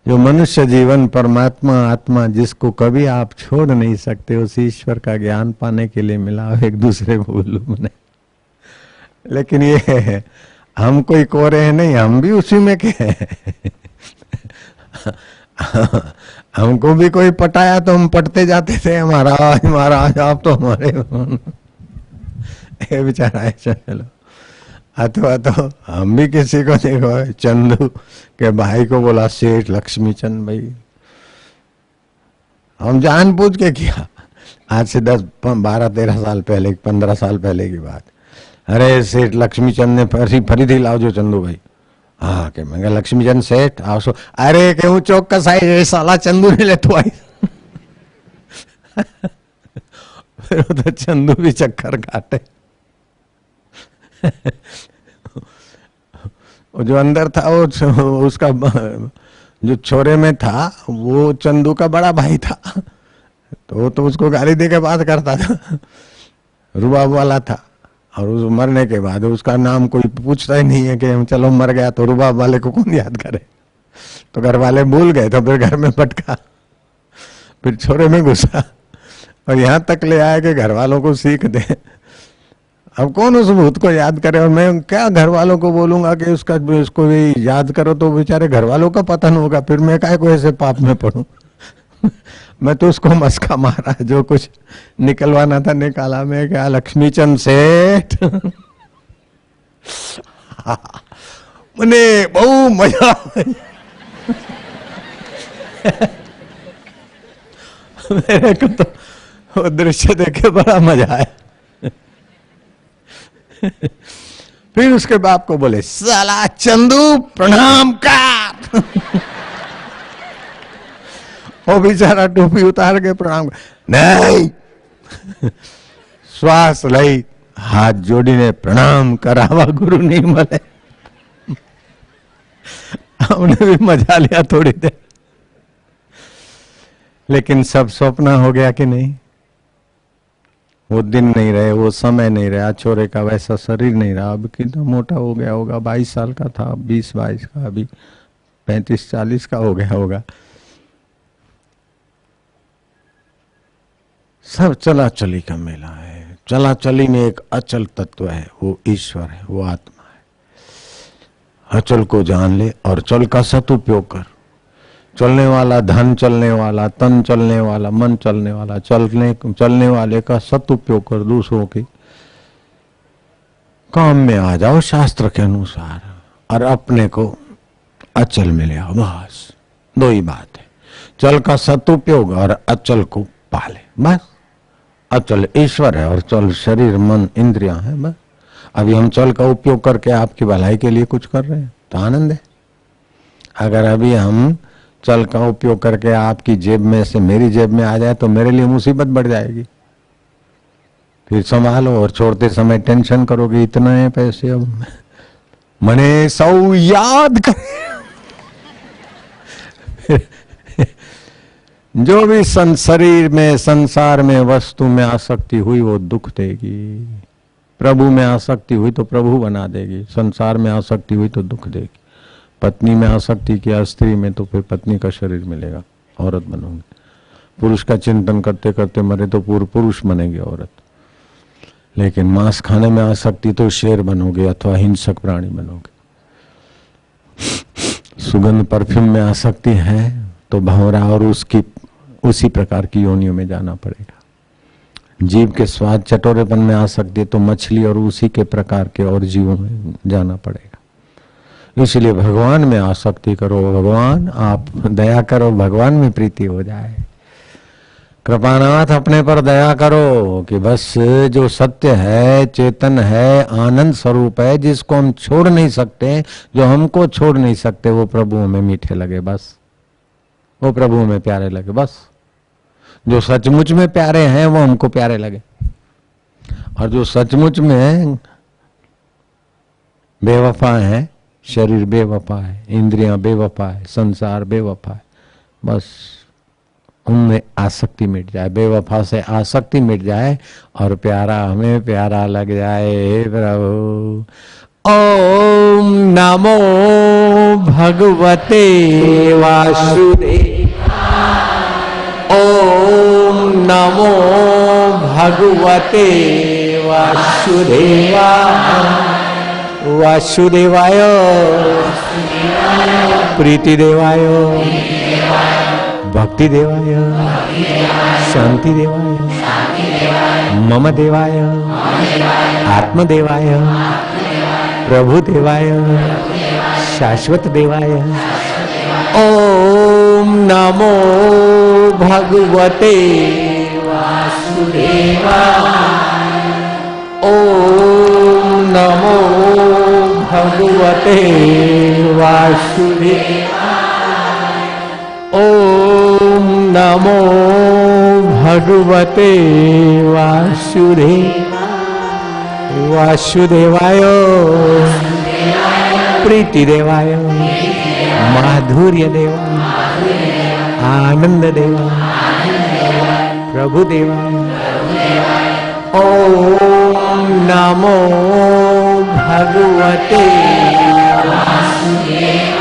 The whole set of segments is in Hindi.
जो मनुष्य जीवन परमात्मा आत्मा जिसको कभी आप छोड़ नहीं सकते, उस ईश्वर का ज्ञान पाने के लिए मिला। एक दूसरे को मालूम नहीं, लेकिन ये है हम कोई कोरे हैं नहीं, हम भी उसी में के हैं। हमको भी कोई पटाया तो हम पटते जाते थे, महाराज महाराज आप तो हमारे बेचारा ऐसा। चलो अथवा तो हम भी किसी को देखो, चंदू के भाई को बोला सेठ लक्ष्मी चंद भाई, हम जानबूझ के किया। आज से 10 12 13 साल पहले, 15 साल पहले की बात। अरे सेठ लक्ष्मी चंद ने फरीदी लाओ जो चंदू भाई। हाँ के मैं लक्ष्मी चंद सेठ आओ सो। अरे क्यों चौकस आई साला चंदू ने ले तो आई। फिर तो चंदू भी चक्कर काटे। जो अंदर था वो उसका जो छोरे में था वो चंदू का बड़ा भाई था, तो उसको गाली दे के बात करता था, रुबाब वाला था। और उस मरने के बाद उसका नाम कोई पूछता ही नहीं है कि चलो मर गया तो रुबाब वाले को कौन याद करे। तो घर वाले भूल गए, तो फिर घर में भटका, फिर छोरे में घुसा और यहाँ तक ले आया कि घर वालों को सीख दे। अब कौन उस भूत को याद करे, और मैं क्या घर वालों को बोलूंगा कि उसको भी याद करो, तो बेचारे घर वालों का पतन होगा। फिर मैं काहे को ऐसे पाप में पड़ूं। मैं तो उसको मस्का मारा, जो कुछ निकलवाना था निकाला। मैं क्या लक्ष्मी चंद सेठ। मने बहु मजा। मेरे को तो वो दृश्य देखे बड़ा मजा आया। फिर उसके बाप को बोले साला चंदू प्रणाम कर। वो बेचारा टोपी उतार के प्रणाम नहीं, श्वास लई हाथ जोड़ीने प्रणाम करावा गुरु नहीं मले। हमने भी मजा लिया थोड़ी देर, लेकिन सब सपना हो गया कि नहीं। वो दिन नहीं रहे, वो समय नहीं रहा, छोरे का वैसा शरीर नहीं रहा। अब कितना मोटा हो गया होगा, 22 साल का था, 20-22 का, अभी 35-40 का हो गया होगा। सब चला चली का मेला है। चला चली में एक अचल तत्व है, वो ईश्वर है, वो आत्मा है। अचल को जान ले और चल का सदुपयोग कर। चलने वाला धन, चलने वाला तन, चलने वाला मन, चलने वाला चलने वाले का सदुपयोग कर। दूसरों के काम में आ जाओ शास्त्र के अनुसार, और अपने को अचल में ले आओ। बस 2 ही बात है, चल का सदुपयोग और अचल को पाले। बस अचल ईश्वर है और चल शरीर मन इंद्रियां है। बस अभी हम चल का उपयोग करके आपकी भलाई के लिए कुछ कर रहे हैं तो आनंद है। अगर अभी हम चल का उपयोग करके आपकी जेब में से मेरी जेब में आ जाए तो मेरे लिए मुसीबत बढ़ जाएगी। फिर संभालो, और छोड़ते समय टेंशन करोगे इतना है पैसे, अब मने सौ याद कर। जो भी शरीर में संसार में वस्तु में आसक्ति हुई वो दुख देगी। प्रभु में आसक्ति हुई तो प्रभु बना देगी, संसार में आसक्ति हुई तो दुख देगी। पत्नी में आसक्ति किया, स्त्री में, तो फिर पत्नी का शरीर मिलेगा, औरत बनोगे। पुरुष का चिंतन करते करते मरे तो पुरुष बनेगी औरत। लेकिन मांस खाने में आसक्ति तो शेर बनोगे अथवा हिंसक प्राणी बनोगे। सुगंध परफ्यूम में आसक्ति है तो भंवरा और उसी प्रकार की योनियों में जाना पड़ेगा। जीव के स्वाद चटोरेपन में आसक्ति तो मछली और उसी के प्रकार के और जीवों में जाना पड़ेगा। इसलिए भगवान में आसक्ति करो। भगवान आप दया करो, भगवान में प्रीति हो जाए। कृपानाथ अपने पर दया करो कि बस जो सत्य है, चेतन है, आनंद स्वरूप है, जिसको हम छोड़ नहीं सकते, जो हमको छोड़ नहीं सकते, वो प्रभु हमें मीठे लगे। बस वो प्रभु में प्यारे लगे। बस जो सचमुच में प्यारे हैं वो हमको प्यारे लगे, और जो सचमुच में बेवफा है, शरीर बेवफा है, इंद्रियां बेवफा है, संसार बेवफा है, बस उनमें आसक्ति मिट जाए, बेवफा से आसक्ति मिट जाए और प्यारा हमें प्यारा लग जाए। हे प्रभु, ओम नमो भगवते वासुदेवाय। ओम नमो भगवते वासुदेवाय। वासुदेवाय प्रीति देवाय, भक्ति देवाय, शांति देवाय, मम देवाय, आत्मदेवाय, प्रभु देवाय, शाश्वत देवाय। ओम नमो भगवते वासुदेवाय। ओम नमो भगवते वासुदेवाय। ओम नमो भगवते वासुदेवाय। वासुदेवाय प्रीति देवाय, माधुर्य देवाय, आनंद देवाय, प्रभु देवाय। ओम नमो भगवते वासुदेवाय।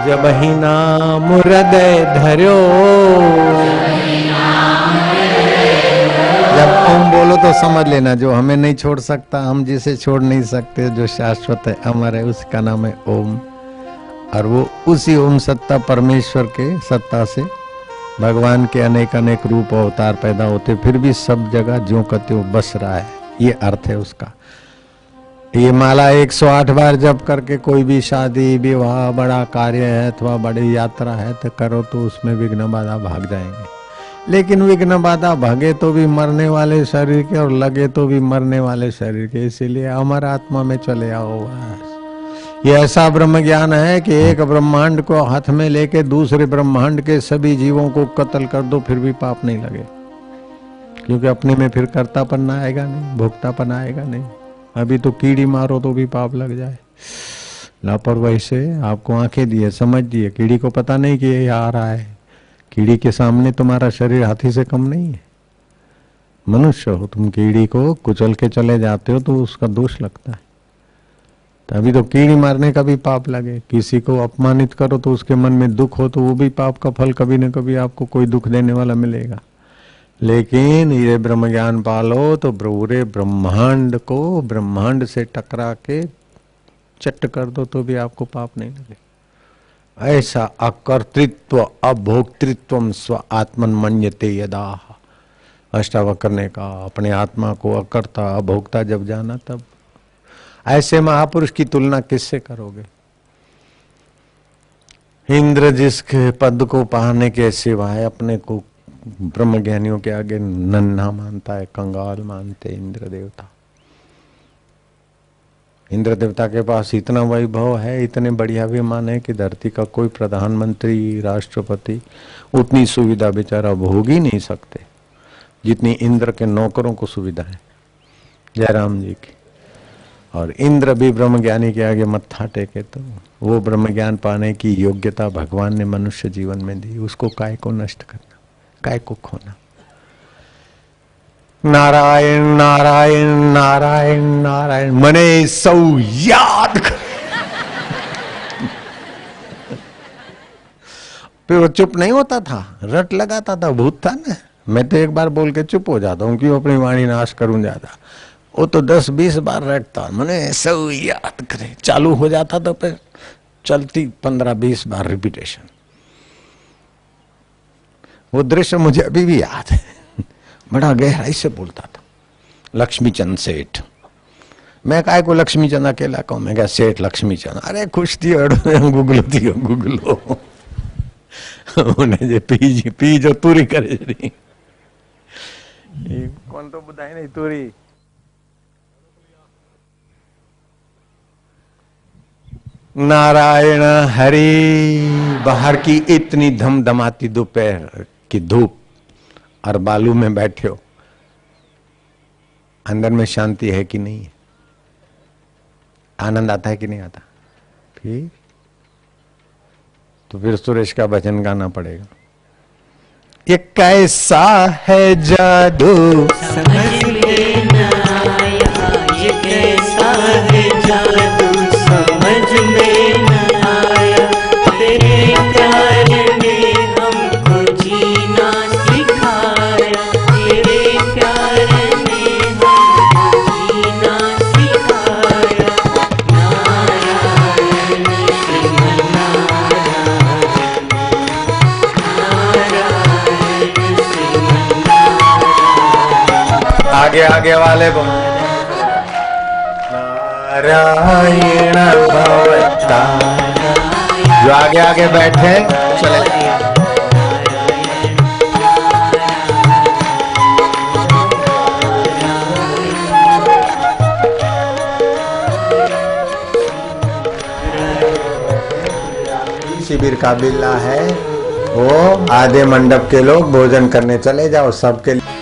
जब ही नाम हृदय धर्यो, जब ओम बोलो तो समझ लेना, जो हमें नहीं छोड़ सकता, हम जिसे छोड़ नहीं सकते, जो शाश्वत है, अमर है, उसका नाम है ओम। और वो उसी ओम सत्ता परमेश्वर के सत्ता से भगवान के अनेक अनेक रूप अवतार पैदा होते, फिर भी सब जगह ज्यों कहते हो बस रहा है। ये अर्थ है उसका। ये माला 108 बार जप करके कोई भी शादी विवाह बड़ा कार्य है अथवा बड़ी यात्रा है तो करो, तो उसमें विघ्न बाधा भाग जाएंगे। लेकिन विघ्न बाधा भागे तो भी मरने वाले शरीर के और लगे तो भी मरने वाले शरीर के, इसीलिए अमर आत्मा में चले आओ। बस ये ऐसा ब्रह्म ज्ञान है कि एक ब्रह्मांड को हाथ में लेके दूसरे ब्रह्मांड के सभी जीवों को कत्ल कर दो, फिर भी पाप नहीं लगे, क्योंकि अपने में फिर कर्तापन आएगा नहीं, भोक्तापन आएगा नहीं। अभी तो कीड़ी मारो तो भी पाप लग जाए। लापरवाही से आपको आंखें दिए, समझ दिए, कीड़ी को पता नहीं कि ये आ रहा है। कीड़ी के सामने तुम्हारा शरीर हाथी से कम नहीं है। मनुष्य हो तुम, कीड़ी को कुचल के चले जाते हो तो उसका दोष लगता है। अभी तो कीड़ी मारने का भी पाप लगे, किसी को अपमानित करो तो उसके मन में दुख हो तो वो भी पाप का फल कभी न कभी आपको कोई दुख देने वाला मिलेगा। लेकिन ये ब्रह्म ज्ञान पालो तो पूरे ब्रह्मांड को ब्रह्मांड से टकरा के चट्ट कर दो तो भी आपको पाप नहीं लगे। ऐसा अकर्तृत्व अभोक्तृत्व स्व आत्मन मन्यते यदा। अष्टावक्र ने कहा अपने आत्मा को अकर्ता अभोक्ता जब जाना तब। ऐसे महापुरुष की तुलना किससे करोगे? इंद्र जिसके पद को पाने के सिवाय अपने को ब्रह्मज्ञानियों के आगे नन्हा मानता है, कंगाल मानते इंद्र देवता। इंद्र देवता के पास इतना वैभव है, इतने बढ़िया विमान है कि धरती का कोई प्रधानमंत्री राष्ट्रपति उतनी सुविधा बेचारा भोग ही नहीं सकते जितनी इंद्र के नौकरों को सुविधा है, जयराम जी की। और इंद्र भी ब्रह्मज्ञानी के आगे मत्था टेके तो वो ब्रह्मज्ञान पाने की योग्यता भगवान ने मनुष्य जीवन में दी। उसको काय को नष्ट करना, काय को खोना। नारायण नारायण नारायण नारायण मने सौ याद कर। फिर वो चुप नहीं होता था, रट लगाता था, भूत था ना। मैं तो एक बार बोल के चुप हो जाता हूँ, क्यों अपनी वाणी नाश करूं ज्यादा। वो तो 10-20 बार रटता, मने सौ याद करे, चालू हो जाता तो फिर चलती 15-20 बार रिपीटेशन। वो दृश्य मुझे अभी भी याद है, बड़ा गहराई से बोलता था। लक्ष्मीचंद सेठ, मैं काय को लक्ष्मीचंद अकेला कहूं, मैं क्या सेठ लक्ष्मीचंद, अरे खुश थी गुगलो थी गुगलो उन्हें जे पी जो तूरी करे जरी कौन तो बुधाई नहीं तूरी। नारायण हरि। बाहर की इतनी धमधमाती दोपहर की धूप और बालू में बैठे हो, अंदर में शांति है कि नहीं है? आनंद आता है कि नहीं आता? फिर सुरेश का भजन गाना पड़ेगा। ये कैसा है जादू समझ में न आया, ये कैसा है जादू समझ आगे आगे वाले नारायण भवताय, जो आगे आगे बैठे चले। शिविर का बिल्ला है वो, आधे मंडप के लोग भोजन करने चले जाओ, सबके लिए